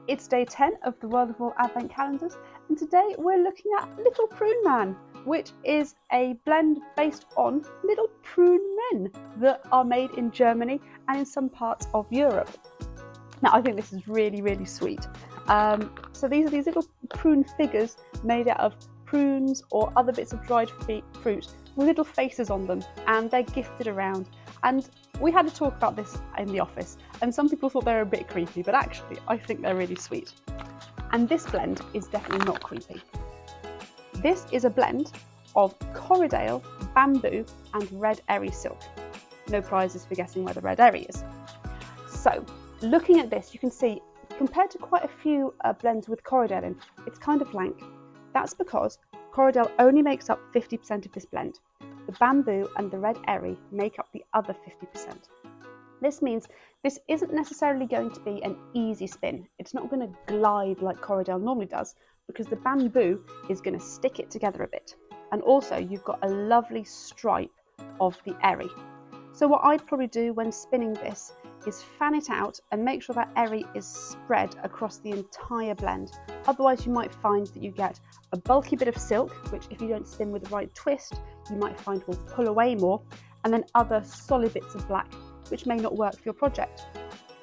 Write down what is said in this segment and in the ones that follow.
It's day 10 of the World of Wool Advent calendars, and today we're looking at Little Prune Man, which is a blend based on little prune men that are made in Germany and in some parts of Europe. Now, I think this is really sweet. So these are these little prune figures made out of prunes or other bits of dried fruit with little faces on them, and they're gifted around. And we had a talk about this in the office, and some people thought they were a bit creepy, but actually I think they're really sweet. And this blend is definitely not creepy. This is a blend of Corriedale, bamboo and red eri silk. No prizes for guessing where the red eri is. So looking at this, you can see compared to quite a few blends with Corriedale in, it's kind of blank. That's because Corriedale only makes up 50% of this blend. The bamboo and the red eri make up the other 50%. This means this isn't necessarily going to be an easy spin. It's not going to glide like Corriedale normally does, because the bamboo is going to stick it together a bit. And also you've got a lovely stripe of the eri. So what I'd probably do when spinning this is fan it out and make sure that eri is spread across the entire blend. Otherwise you might find that you get a bulky bit of silk, which if you don't spin with the right twist, you might find will pull away more, and then other solid bits of black, which may not work for your project.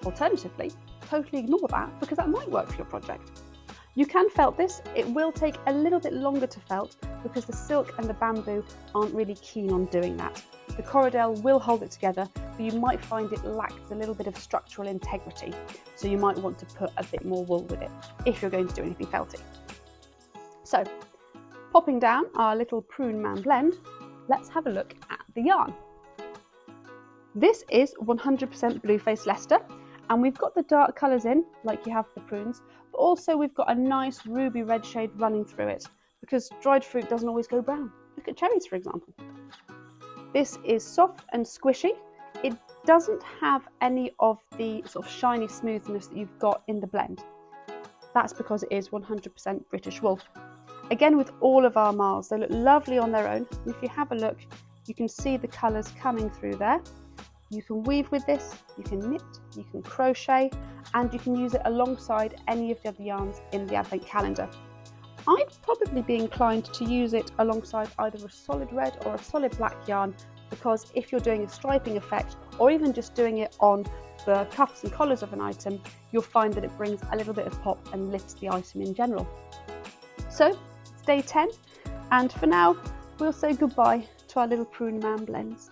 Alternatively, totally ignore that, because that might work for your project. You can felt this. It will take a little bit longer to felt because the silk and the bamboo aren't really keen on doing that. The Corriedale will hold it together, but you might find it lacks a little bit of structural integrity, so you might want to put a bit more wool with it if you're going to do anything felty. So, popping down our little Prune Man blend, let's have a look at the yarn. This is 100% Blueface Leicester, and we've got the dark colours in, like you have the prunes, but also we've got a nice ruby red shade running through it, because dried fruit doesn't always go brown. Look at cherries, for example. This is soft and squishy. It doesn't have any of the sort of shiny smoothness that you've got in the blend. That's because it is 100% British wool. Again, with all of our marls, they look lovely on their own. And if you have a look, you can see the colours coming through there. You can weave with this, you can knit, you can crochet, and you can use it alongside any of the other yarns in the Advent calendar. I'd probably be inclined to use it alongside either a solid red or a solid black yarn, because if you're doing a striping effect, or even just doing it on the cuffs and collars of an item, you'll find that it brings a little bit of pop and lifts the item in general. So, it's day 10, and for now, we'll say goodbye to our little Prune Man blends.